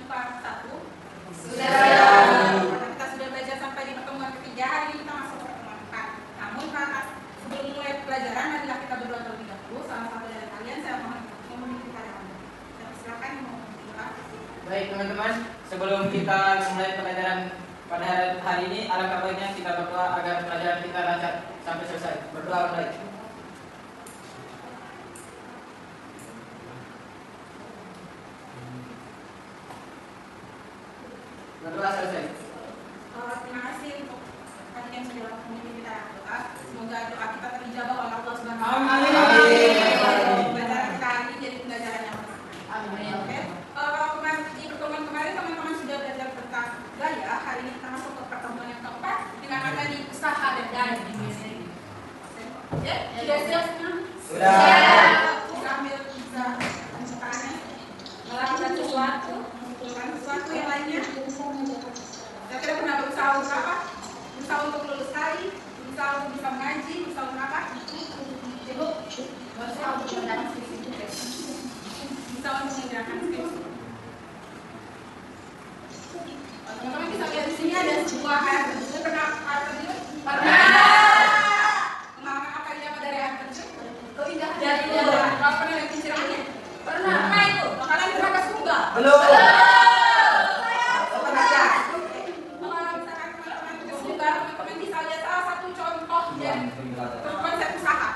part 1? Sudah. Karena kita sudah belajar sampai di pertemuan ketiga, hari ini kita masuk pertemuan 4. Namun karena sebelum mulai pelajaran, marilah kita berdoa terlebih dahulu. Salah satu dari kalian saya mohon memenuhi harapan. Silakan memulai. Baik teman-teman, sebelum kita mulai pelajaran pada hari ini, alangkah baiknya kita berdoa agar pelajaran kita lancar sampai selesai. Berdoa mulai. Berdoa selesai. Terima kasih untuk kalian yang sudah memimpin kita doa. Semoga doa kita terijabah oleh Allah Subhanahu wa Ta'ala. Amin. Pelajaran kita hari ini jadi pembelajaran yang bersama. Amin. Oke. Kalau kemarin di pertemuan kemarin teman-teman sudah belajar tentang gaya, hari ini kita masuk ke pertemuan yang keempat dengan materi usaha dan daya. Ya, sudah siap semua? Sudah. Kita ambil pencetakannya. Melakukan sesuatu, melakukan sesuatu yang lainnya. Kira-kira pernah berusaha untuk apa? Berusaha untuk lulus kali, berusaha untuk bisa mengaji, berusaha untuk apa? Ibu, berusaha untuk mengerjakan skripsi. Berusaha untuk mengerjakan skripsi. Teman-teman bisa lihat di sini ada sebuah air terjun. Pernah air terjun? Pernah. Pengalaman apa yang dapat dari air terjun? Keindahan. Kalau pernah lihat kincirnya? Pernah. Pernah itu. Kalian pernah ke Sumba? Belum. Teman-teman bisa lihat salah satu contoh dari konsep usaha.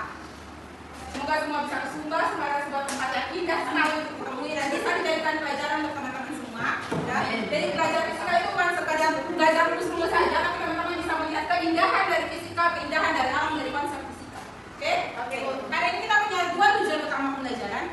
Semoga semua bisa ke Sumba, sebuah tempat yang indah sekali untuk ditemui dan bisa dijadikan pelajaran untuk teman-teman semua. Ya. Jadi belajar fisika itu bukan sekadar belajar rumus saja, tapi teman-teman bisa melihat keindahan dari fisika, keindahan dari alam, dari konsep fisika. Oke? Hari ini kita punya dua tujuan utama pembelajaran.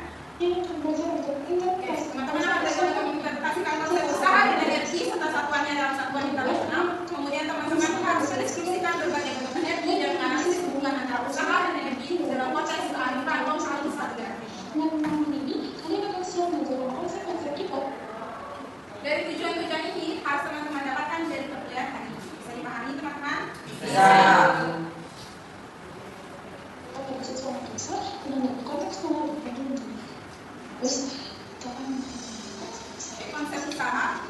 Teman-teman akan belajar untuk menginterpretasikan konsep usaha dan energi serta satuannya dalam satuan internasional. Kemudian teman-teman harus mendeskripsikan berbagai bentuk energi dan menganalisis hubungan antara usaha dan energi dalam konteks kearifan lokal Nusa Tenggara. Dari tujuan-tujuan ini harus teman-teman dapatkan dari perkuliahan hari ini. Bisa dipahami teman-teman? Bisa. Konsep usaha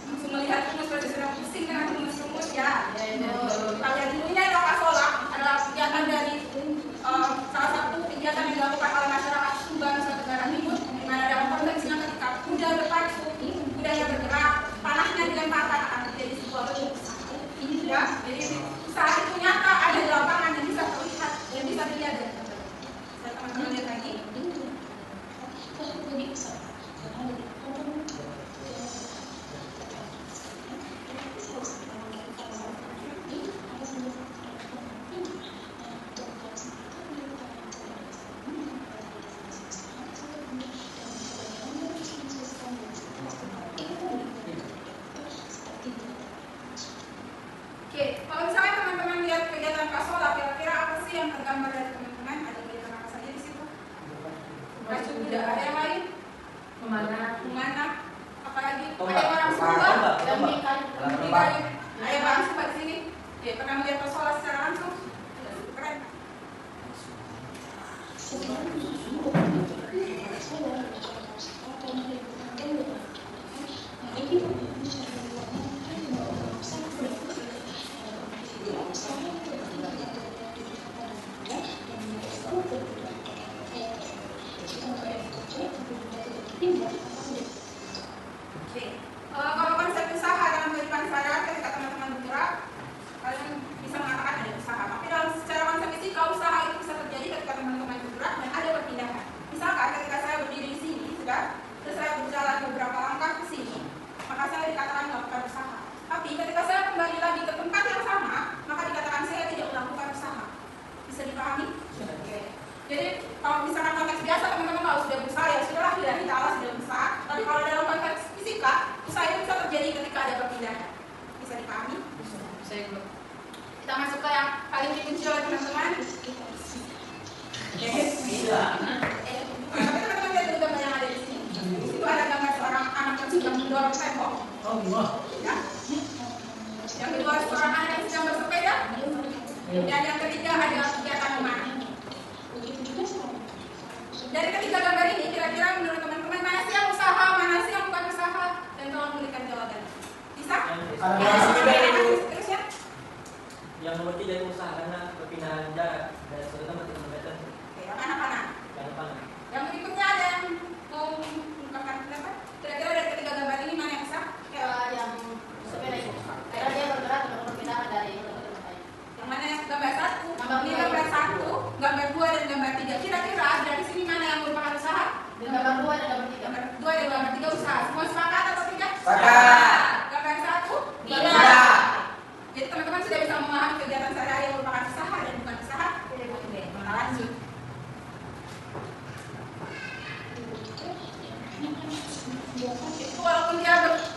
langsung melihat rumus berarti sedang pusing dengan rumus-rumus ya. Kita lihat dulu ini adalah Kasola, adalah kegiatan dari salah satu kegiatan yang dilakukan oleh masyarakat Sumba Nusa Tenggara Timur, di mana dalam konteksnya ketika kuda bertarik kudanya bergerak, panahnya dilemparkan akan menjadi sebuah bentuk usaha. Ini sudah, jadi usaha itu nyata ada di lapangan yang bisa terlihat dan bisa dilihat dari teman-teman lihat lagi. Oke, kalau misalnya teman-teman lihat kegiatan Kasola, kira-kira apa sih yang tergambar dari teman-teman? Ada kegiatan apa saja di situ? Pacu kuda, ada yang lain? Memanah. Apalagi? Ada yang orang Sumba? Kayu. Ada yang orang Sumba di sini? Oke, pernah melihat Kasola secara langsung? Keren. Kalau konsep usaha dalam kehidupan sehari-hari ketika teman-teman bergerak, kalian bisa mengatakan ada usaha. Tapi dalam secara konsep fisika, usaha itu bisa terjadi ketika teman-teman bergerak dan ada perpindahan. Misalkan ketika saya berdiri di sini, terus saya berjalan beberapa langkah ke sini, maka saya dikatakan melakukan usaha. Tapi ketika saya kembali lagi ke tempat yang sama, maka dikatakan saya tidak melakukan usaha. Bisa dipahami? Jadi kalau misalkan konteks biasa teman-teman kalau sudah berusaha ya sudahlah, tidak kita Allah sudah berusaha. Tapi kalau dalam konteks fisika, usaha itu bisa terjadi ketika ada perpindahan. Bisa dipahami? Bisa. Kita masuk ke yang paling dikunci oleh teman-teman. Bisa. Tapi teman-teman lihat dulu gambar yang ada di sini. Di situ ada gambar seorang anak yang sedang mendorong tembok. Ya. Yang kedua seorang anak yang sedang bersepeda. Dan yang ketiga ada kegiatan memanah. Dari ketiga gambar ini, kira-kira menurut teman-teman mana sih yang usaha, mana sih yang bukan usaha? Terus ya? Yang nomor 3 itu usaha karena perpindahan jarak dari satu tempat ke tempat lain. Oke, yang mana? Yang berikutnya ada yang mau mengungkapkan pendapat? Kira-kira dari ketiga gambar ini mana yang sah? Yang sepeda itu, karena dia bergerak untuk perpindahan dari tempat ke tempat lain. Yang mana yang gambar 1? Gambar Ini dua. gambar 1, gambar 2 dan gambar 3. Kira-kira dari sini mana yang merupakan usaha? Dan gambar 2 dan gambar 3. Gambar 2 dan gambar 3 usaha. Semua sepakat atau tidak? Sepakat. Gambar 1? Tidak. Jadi teman-teman sudah bisa memahami kegiatan sehari-hari yang merupakan usaha dan bukan usaha? Kita lanjut. Itu walaupun dia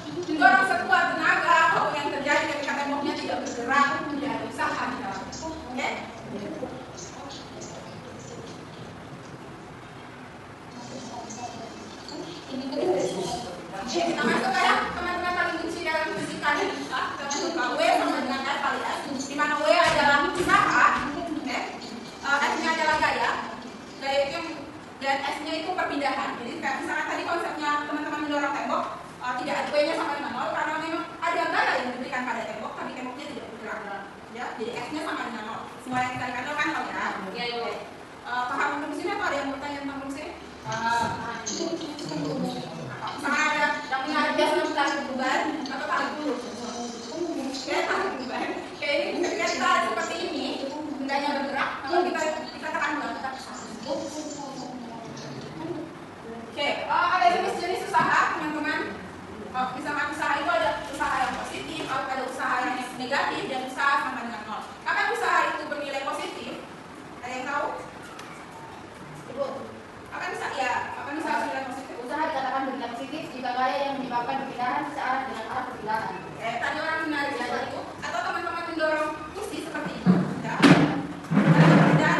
mendorong sekuat tenaga, apapun yang terjadi ketika temboknya tidak bergerak, tidak ada usaha di dalam. Oke? Kita masuk ya, teman-teman paling benci dalam fisika dan teman suka W sama dengan F kali S, di mana W adalah usaha, S-nya adalah gaya itu yang, dan S-nya itu perpindahan. Jadi kayak misalkan tadi konsepnya teman-teman mendorong tembok, tidak ada W-nya sama dengan 0 karena memang ada gaya yang diberikan pada tembok, tapi temboknya tidak bergerak. Ya, jadi S-nya sama dengan 0. Semua yang kita katakan kan 0 ya. Iya, iya. Paham rumus ini atau ada yang bertanya tentang rumus ini? Misalnya ada yang punya biasa tarik beban atau tarik lurus. Oke, tarik beban. Oke, ini ketika kita seperti ini, bendanya bergerak, lalu kita katakan bulan kita usaha. Oke, ada jenis-jenis usaha, teman-teman. Misalkan usaha itu ada usaha yang positif, ada usaha yang negatif, dan usaha sama dengan 0. Kapan usaha itu bernilai positif? Ada yang tahu? Ibu, Kapan usaha bernilai positif? usaha dikatakan bernilai positif jika gaya yang menyebabkan perpindahan searah dengan arah perpindahan. Tadi orang menarik saja itu, atau teman-teman mendorong kursi seperti itu, ya. Dan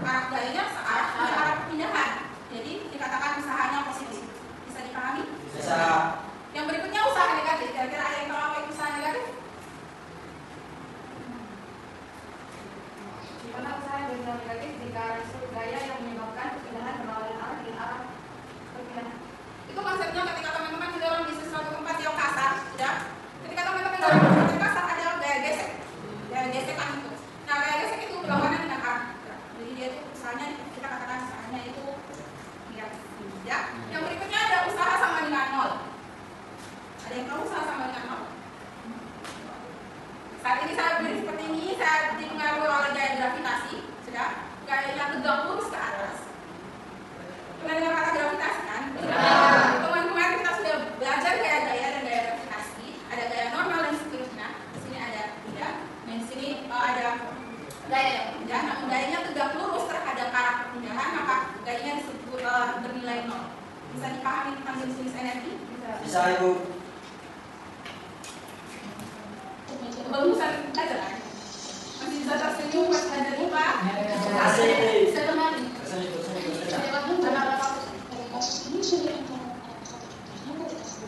arah gayanya searah dengan arah perpindahan. Jadi dikatakan usahanya positif. Bisa dipahami? Bisa. Yang berikutnya usaha negatif. Kira-kira ada yang tahu apa itu usaha negatif? Karena usaha yang bernilai negatif jika suatu gaya yang menyebabkan perpindahan berlawanan arah dengan arah perpindahan. Itu konsepnya ketika teman-teman mendorong di sesuatu tempat yang kasar, ya. Ketika teman-teman mendorong di tempat yang kasar ada gaya gesek. Gaya gesekan itu. Nah, gaya gesek itu berlawanan dengan arah bergerak. Jadi dia itu usahanya kita katakan usahanya itu negatif, ya. Yang berikutnya ada usaha sama dengan 0. Ada yang tahu usaha sama dengan 0? Saat ini saya berdiri seperti ini, saya dipengaruhi oleh gaya gravitasi, sudah. Gaya yang tegak lurus ke atas. Pernah dengar kata gravitasi kan? Teman-teman kita sudah belajar gaya-gaya dan gaya gravitasi. Ada gaya normal dan seterusnya. Di sini ada tidak. Dan di sini ada gaya yang pindah. Namun gayanya tegak lurus terhadap arah perpindahan, maka gayanya disebut bernilai 0. Bisa dipahami tentang jenis-jenis energi? Bisa, Ibu. Bagusan aja kan? Masih bisa tersenyum pas belajar IPA? Asik. Bisa kembali.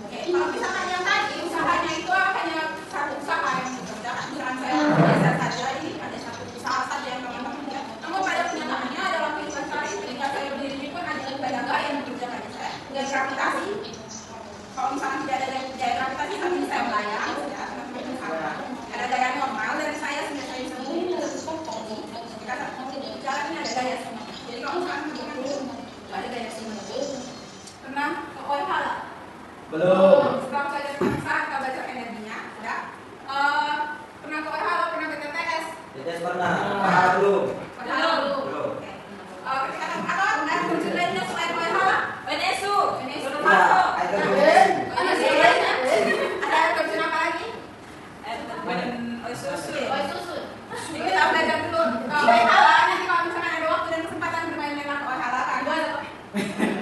Oke, kalau misalkan yang tadi usahanya itu hanya satu usaha yang dikerjakan, misalkan saya biasa saja ini ada satu usaha saja yang teman-teman ya. Namun pada kenyataannya dalam kehidupan sehari ketika saya berdiri ini pun ada gaya yang dikerjakan saya, gaya gravitasi. Kalau misalkan tidak ada gaya gravitasi, tapi saya melayang, ya teman-teman usaha. Ada gaya normal dari saya sehingga saya bisa mengumpulkan. Jika jalan ini ada gaya semua. Jadi kalau misalkan teman-teman ada gaya semua. Pernah ke OLH lah? Belum. Setelah saya dari Pakistan, kita baca energinya, ya. Pernah ke OLH atau pernah ke TTS? TTS pernah. Belum. Belum. Belum. Oke. Ketika atau ada kunci lainnya selain OLH lah? Venesu. Venesu. Ya, ada Venesu lainnya? Ada kunci apa lagi? Banyak. Susun. Jadi kita belajar dulu OLH lah. Nanti kalau misalkan ada waktu dan kesempatan bermain memang ke OLH lah kan?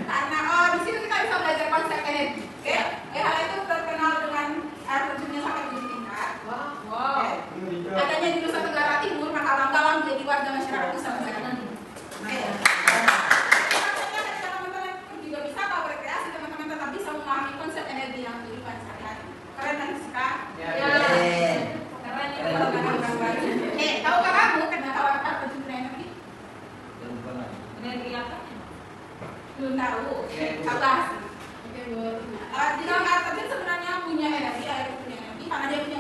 Karena di situ kita bisa belajar konsep energi. Oke? OLH itu terkenal dengan air terjunnya sampai 7 tingkat. Wow. Adanya di Nusa Tenggara Timur, maka bangga menjadi warga masyarakat Nusa Tenggara Timur. Konsepnya ketika teman-teman juga bisa kalau berkreasi, teman-teman tetap bisa memahami konsep energi yang kehidupan sehari-hari. Keren kan Siska? Ya. Keren itu kalau kata orang baru. Tahukah kamu kenapa apa terjunnya energi? Belum pernah. Energi apa? Belum tahu. Di dalam air terjun sebenarnya punya energi, air punya energi karena dia punya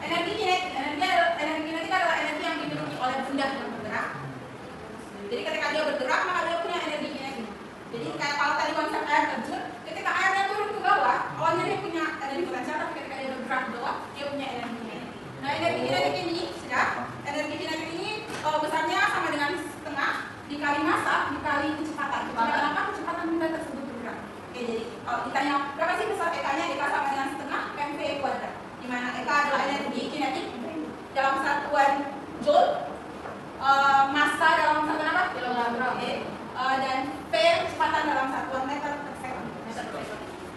Energi kinetik adalah energi yang dimiliki oleh benda yang bergerak. Jadi ketika dia bergerak maka dia punya energi kinetik. Jadi kayak kalau tadi konsep air terjun, ketika airnya turun ke bawah, awalnya dia punya energi potensial, tapi ketika dia bergerak ke bawah, dia punya energi kinetik. Nah, energi kinetik ini besarnya sama dengan setengah dikali massa dikali kecepatan. Kecepatan apa? Kecepatan benda tersebut bergerak. Oke, jadi kalau ditanya berapa sih besar EK-nya, EK sama dengan setengah mv kuadrat. Di mana EK adalah energi kinetik dalam satuan joule, massa dalam satuan apa? Kilogram. Dan V kecepatan dalam satuan meter per second.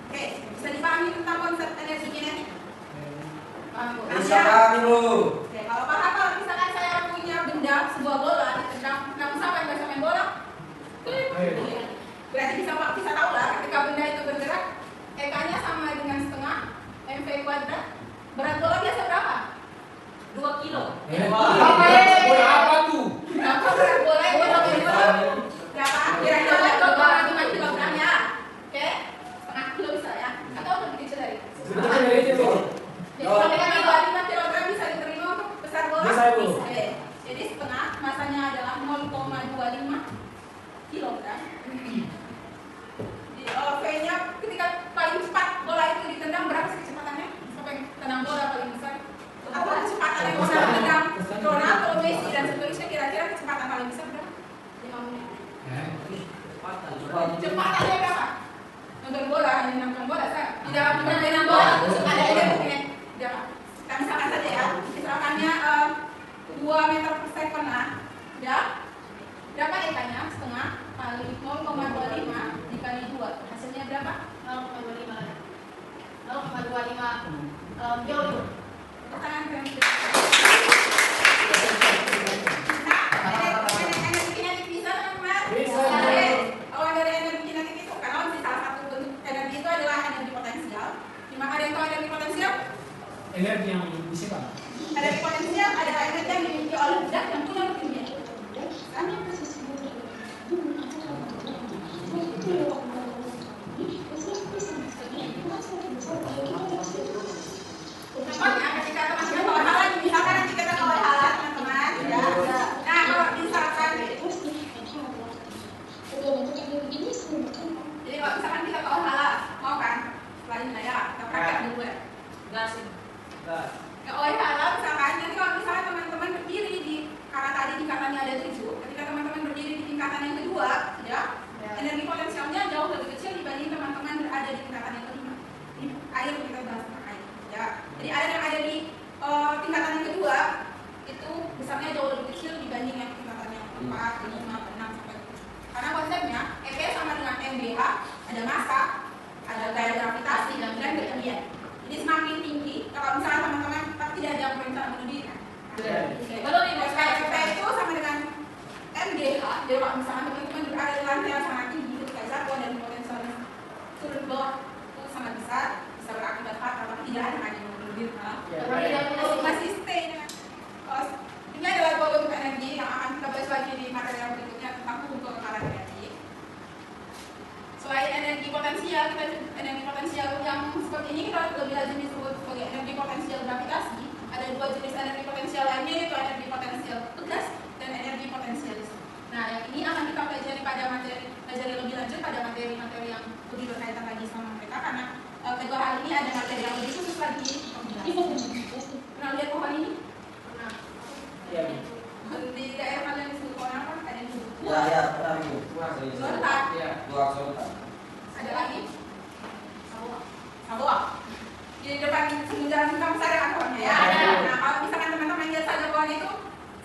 Oke, bisa dipahami tentang konsep energi kinetik? Bisa pahami, Bu. Oke, kalau paham, kalau misalkan saya punya benda, sebuah bola, ditendang sampai nggak sampai bola, berarti bisa tahu lah ketika benda itu bergerak, EK-nya sama dengan setengah mv kuadrat. Berat bola biasa berapa? 2 kilo. Apa tuh? Berapa berat bola yang kita berapa? Kira-kira 2,5 kilogram ya. Oke, setengah kilo bisa ya? Atau lebih kecil dari itu? Jadi kalau dengan 2,5 kilogram bisa diterima untuk besar bola? Bisa, Bu. Oke. Jadi setengah masanya adalah 0,25 kilogram. Jadi V-nya ketika paling cepat bola itu ditendang berapa sih kecepatannya? Sampai tendang bola paling besar? Apa kecepatan yang bisa ditendang Ronaldo, Messi dan seterusnya, kira-kira kecepatan paling besar berapa? 5 menit. Kecepatannya berapa? Nonton bola, hanya nonton bola, saya tidak pernah bola, ada energi. Berapa? Kita misalkan saja ya, misalkannya 2 meter per second lah, ya. Berapa EK-nya? Setengah kali 0,25 dikali 2, hasilnya berapa? 0,25 joule. Pertanyaan energi kinetik bisa teman-teman? Bisa. Awal dari energi kinetik itu, karena salah satu bentuk energi itu adalah energi potensial. Dimana ada yang tahu energi potensial? Energi yang disimpan. Energi potensial adalah energi yang dimiliki oleh zat yang punya kimia. Contohnya ketika teman-teman bawa hal lagi, misalkan nanti kita bawa hal teman-teman, ya. Nah, kalau misalkan jadi kalau misalkan kita bawa hal, mau kan? Selain ya, kita praktek dulu ya. Gasin. Ya, oleh hal misalkan nanti kalau misalkan teman-teman berdiri di, karena tadi tingkatannya ada 7, ketika teman-teman berdiri di tingkatan yang kedua, ya, energi potensialnya jauh lebih kecil dibanding teman-teman berada di tingkatan yang kelima. Ini air kita bahas tentang air, ya. Jadi air yang ada di tingkatan yang kedua itu besarnya jauh lebih kecil dibanding yang tingkatan yang 4, 5, 6 sampai 7. Karena konsepnya EP sama dengan MBH, ada massa, ada gaya gravitasi dan ketinggian. Jadi semakin tinggi, kalau misalnya teman-teman tidak ada yang berencana bunuh diri kan? Kalau ini EP itu sama dengan MGH, jadi kalau misalnya teman-teman berada di lantai yang sangat tinggi, ketika jatuh dan potensialnya turun ke bawah itu sangat besar, bisa berakibat fatal, tapi tidak ada yang bunuh diri. Kalau masih stay dengan ini adalah dua bentuk energi yang akan kita bahas lagi di materi yang berikutnya tentang hukum kekekalan energi. Selain energi potensial, energi potensial yang seperti ini kita lebih lazim disebut sebagai energi potensial gravitasi. Ada 2 jenis energi potensial lainnya, yaitu energi potensial tegas dan energi potensial listrik. Nah, yang ini akan kita pelajari pada pelajari lebih lanjut pada materi-materi yang lebih berkaitan lagi sama mereka, karena kedua hal ini ada materi yang lebih khusus lagi. Pernah lihat pohon ini? Pernah. Iya. Di daerah kalian disebut pohon apa? Ada yang disebut Ya, pernah, Bu. sultan. Buah sultan. Ada lagi? Sawoa. Di depan jalan kamu ada kan pohonnya ya? Nah, kalau misalkan teman-teman lihat saja pohon itu,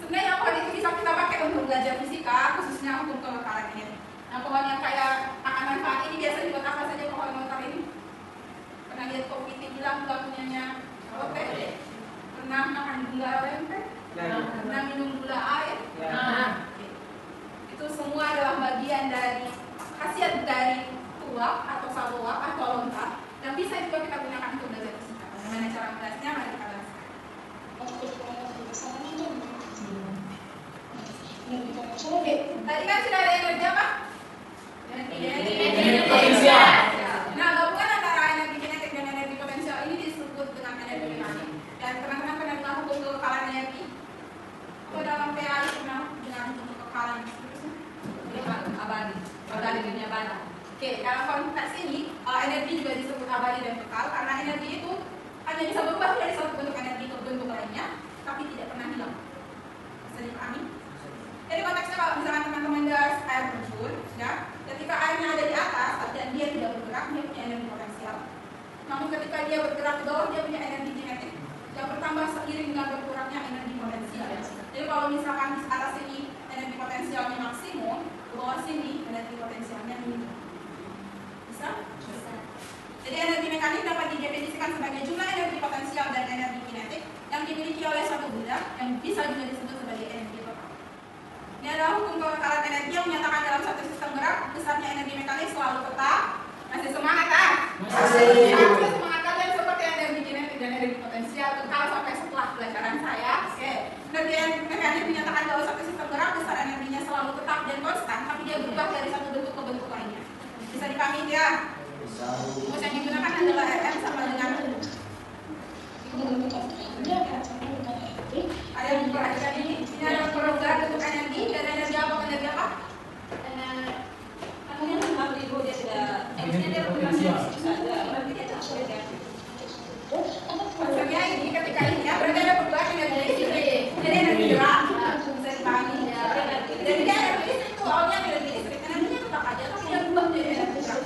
sebenarnya pohon itu bisa kita pakai untuk belajar fisika, khususnya untuk kekekalan energi. Nah, pohon yang kayak akan manfaat ini biasa dibuat apa saja pohon motor ini? Pernah lihat kopi bilang punyanya kopi? Pernah makan gula tempe? Pernah minum gula air? Nah, itu semua adalah bagian dari khasiat dari tuak atau sawoa atau lontar yang bisa juga kita gunakan untuk belajar fisika. Bagaimana cara membahasnya? Mari kita bahas. Oke, tadi kan sudah ada energi apa? Energi abadi dunia bata. Oke, dalam konteks ini energi juga disebut abadi dan kekal karena energi itu hanya bisa berubah dari satu bentuk energi ke bentuk lainnya, tapi tidak pernah hilang. Bisa dipahami? Jadi konteksnya kalau misalkan teman-teman gas air terjun, ya, ketika airnya ada di atas dan dia tidak bergerak, dia punya energi potensial. Namun ketika dia bergerak ke bawah, dia punya energi kinetik yang bertambah seiring dengan berkurangnya energi potensial. Jadi kalau misalkan di atas ini energi potensialnya maksimum, ke bawah sini energi potensialnya minimum. Bisa? Bisa. Jadi energi mekanik dapat didefinisikan sebagai jumlah energi potensial dan energi kinetik yang dimiliki oleh suatu benda yang bisa juga disebut sebagai energi total. Ini adalah hukum kekekalan energi yang menyatakan dalam suatu sistem gerak besarnya energi mekanik selalu tetap. Masih semangat kan? Masih. Masih semangat kalian seperti energi kinetik dan energi potensial kekal sampai setelah pelajaran saya. Oke. Energi mekanik menyatakan bahwa suatu sistem gerak besar energinya selalu tetap dan konstan, tapi dia berubah dari satu bentuk ke bentuk lainnya. Bisa dipahami ya? Rumus yang digunakan adalah RM sama dengan ada yang memperhatikan ini adalah perubahan bentuk energi dan energi apa? Energi apa? Maksudnya ini ketika ini ya berarti ada perubahan energi listrik. Jadi energi gerak bisa dipahami. Jadi dia energi listrik itu awalnya energi listrik, energinya tetap aja tapi dia berubah jadi energi gerak.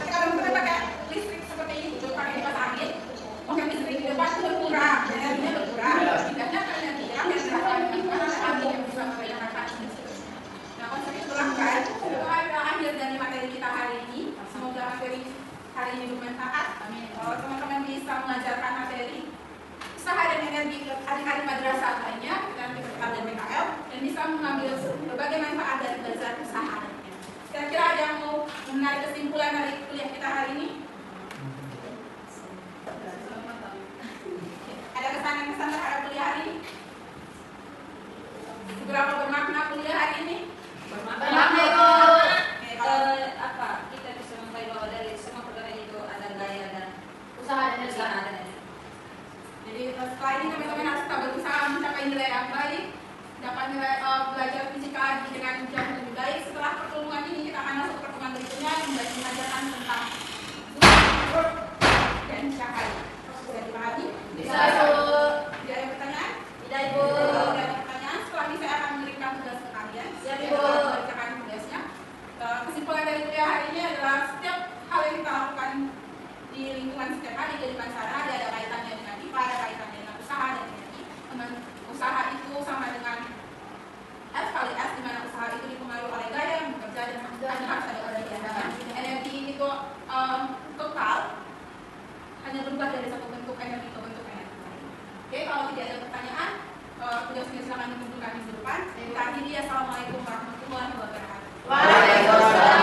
Ketika teman-teman pakai listrik seperti ini, pakai kipas angin, pakai listrik di depan itu berkurang, energinya berkurang. Pindahnya ke energi gerak yang gerakan karena ada angin yang bisa membayangkan listrik. Nah konsep itu berangkat. Akhir dari materi kita hari ini. Semoga materi hari ini bermanfaat. Kalau teman-teman bisa mengajarkan materi usaha dan energi ke adik-adik madrasah lainnya dengan PKL dan PKL dan bisa mengambil berbagai manfaat dari belajar usaha. Kira-kira ada yang mau menarik kesimpulan dari kuliah kita hari ini? Ada kesan-kesan terhadap kuliah hari ini? Seberapa bermakna kuliah hari ini? Bermakna apa? Kita bisa mengetahui bahwa dari semua perkara itu ada gaya dan usaha dan energi. Jadi setelah ini teman-teman harus tetap berusaha mencapai nilai yang baik, dapat nilai belajar fisika dengan jauh lebih baik. Setelah pertemuan ini kita akan masuk ke pertemuan berikutnya yang mengajarkan tentang dan cahaya. Bisa dipahami? Bisa. Tidak ada pertanyaan? Tidak, Ibu. Tidak ada pertanyaan. Setelah ini saya akan memberikan tugas ke kalian. Siap, Saya Ibu. akan membacakan tugasnya. Kesimpulan dari kuliah hari ini adalah setiap hal yang kita lakukan di lingkungan setiap hari di depan sana ada kaitannya dengan IPA, ada kaitannya dengan usaha dan energi. Usaha itu sama dengan S kali S, di mana usaha itu dipengaruhi oleh gaya yang bekerja dan harus ada energi. Energi itu kekal, hanya berubah dari satu bentuk energi ke bentuk energi lain. Oke, kalau tidak ada pertanyaan, tugasnya silakan dikumpulkan di depan. Kita akhiri. Assalamualaikum warahmatullahi wabarakatuh. Waalaikumsalam.